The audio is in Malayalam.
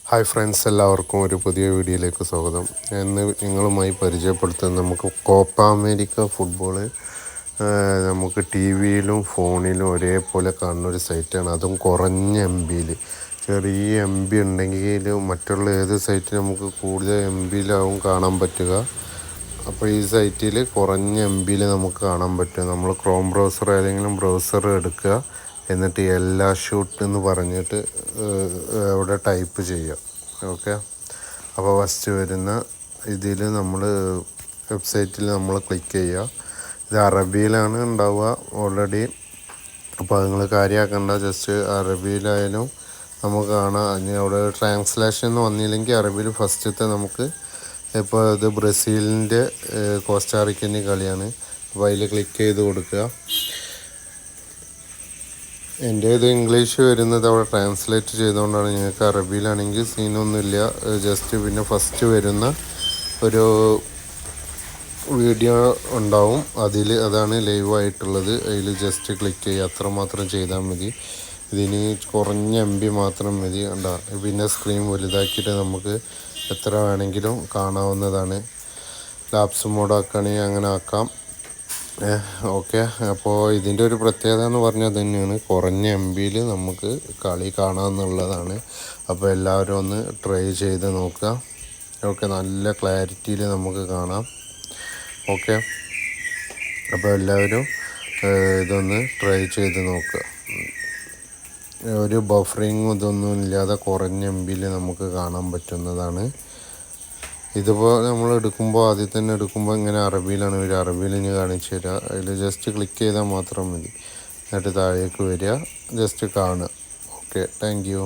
ഹായ് ഫ്രണ്ട്സ്, എല്ലാവർക്കും ഒരു പുതിയ വീഡിയോയിലേക്ക് സ്വാഗതം. ഇന്ന് നിങ്ങളുമായി പരിചയപ്പെടുത്തുന്നത് നമുക്ക് കോപ്പ അമേരിക്ക ഫുട്ബോൾ നമുക്ക് ടി വിയിലും ഫോണിലും ഒരേപോലെ കാണുന്ന ഒരു സൈറ്റാണ്. അതും കുറഞ്ഞ എം ബിയിൽ. ചെറിയ എം ബി ഉണ്ടെങ്കിൽ മറ്റുള്ള ഏത് സൈറ്റിൽ നമുക്ക് കൂടുതൽ എം ബിയിലാവും കാണാൻ പറ്റുക. അപ്പോൾ ഈ സൈറ്റിൽ കുറഞ്ഞ എം ബിയിൽ നമുക്ക് കാണാൻ പറ്റും. നമ്മൾ ക്രോം ബ്രൗസർ ഏതെങ്കിലും ബ്രൗസർ എടുക്കുക, എന്നിട്ട് എല്ലാ ഷൂട്ട് എന്ന് പറഞ്ഞിട്ട് അവിടെ ടൈപ്പ് ചെയ്യുക. ഓക്കെ, അപ്പോൾ ഫസ്റ്റ് വരുന്ന ഇതിൽ നമ്മൾ വെബ്സൈറ്റിൽ നമ്മൾ ക്ലിക്ക് ചെയ്യുക. ഇത് അറബിയിലാണ് ഉണ്ടാവുക ഓൾറെഡി. അപ്പോൾ നിങ്ങൾ കാര്യമാക്കേണ്ട, ജസ്റ്റ് അറബിയിലായാലും നമുക്ക് കാണാം. ഇനി അവിടെ ട്രാൻസ്ലേഷൻ വന്നില്ലെങ്കിൽ അറബിയിൽ ഫസ്റ്റത്തെ നമുക്ക് ഇപ്പോൾ ഇത് ബ്രസീലിൻ്റെ കോസ്റ്റാറിക്കൻ്റെ കളിയാണ്. അപ്പോൾ അതിൽ ക്ലിക്ക് ചെയ്ത് കൊടുക്കുക. എൻ്റെ ഇത് ഇംഗ്ലീഷ് വരുന്നത് അവിടെ ട്രാൻസ്ലേറ്റ് ചെയ്തുകൊണ്ടാണ്. നിങ്ങൾക്ക് അറബിയിലാണെങ്കിൽ സീനൊന്നുമില്ല. ജസ്റ്റ് പിന്നെ ഫസ്റ്റ് വരുന്ന ഒരു വീഡിയോ ഉണ്ടാവും, അതാണ് ലൈവായിട്ടുള്ളത്. അതിൽ ജസ്റ്റ് ക്ലിക്ക് ചെയ്യുക, അത്രമാത്രം ചെയ്താൽ മതി. ഇതിന് കുറഞ്ഞ എം ബി മാത്രം മതി. പിന്നെ സ്ക്രീൻ വലുതാക്കിയിട്ട് നമുക്ക് എത്ര വേണമെങ്കിലും കാണാവുന്നതാണ്. ലാപ്സ് മോഡ് ആക്കുകയാണെങ്കിൽ അങ്ങനെ ആക്കാം. ഓക്കെ, അപ്പോൾ ഇതിൻ്റെ ഒരു പ്രത്യേകത എന്ന് പറഞ്ഞാൽ തന്നെയാണ് കുറഞ്ഞ എം ബിയിൽ നമുക്ക് കളി കാണാമെന്നുള്ളതാണ്. അപ്പോൾ എല്ലാവരും ഒന്ന് ട്രൈ ചെയ്ത് നോക്കുക. ഓക്കെ, നല്ല ക്ലാരിറ്റിയിൽ നമുക്ക് കാണാം. ഓക്കെ, അപ്പോൾ എല്ലാവരും ഇതൊന്ന് ട്രൈ ചെയ്ത് നോക്കുക. ഒരു ബഫറിങ്ങും ഇതൊന്നും ഇല്ലാതെ കുറഞ്ഞ എം ബിയിൽ നമുക്ക് കാണാൻ പറ്റുന്നതാണ്. ഇതിപ്പോൾ നമ്മൾ എടുക്കുമ്പോൾ ആദ്യം തന്നെ എടുക്കുമ്പോൾ ഇങ്ങനെ അറബിയിലാണ് വരിക. അറബിയിൽ ഇനി കാണിച്ചു തരിക. അതിൽ ജസ്റ്റ് ക്ലിക്ക് ചെയ്താൽ മാത്രം മതി. എന്നിട്ട് താഴേക്ക് വരിക, ജസ്റ്റ് കാണുക. Okay, thank you.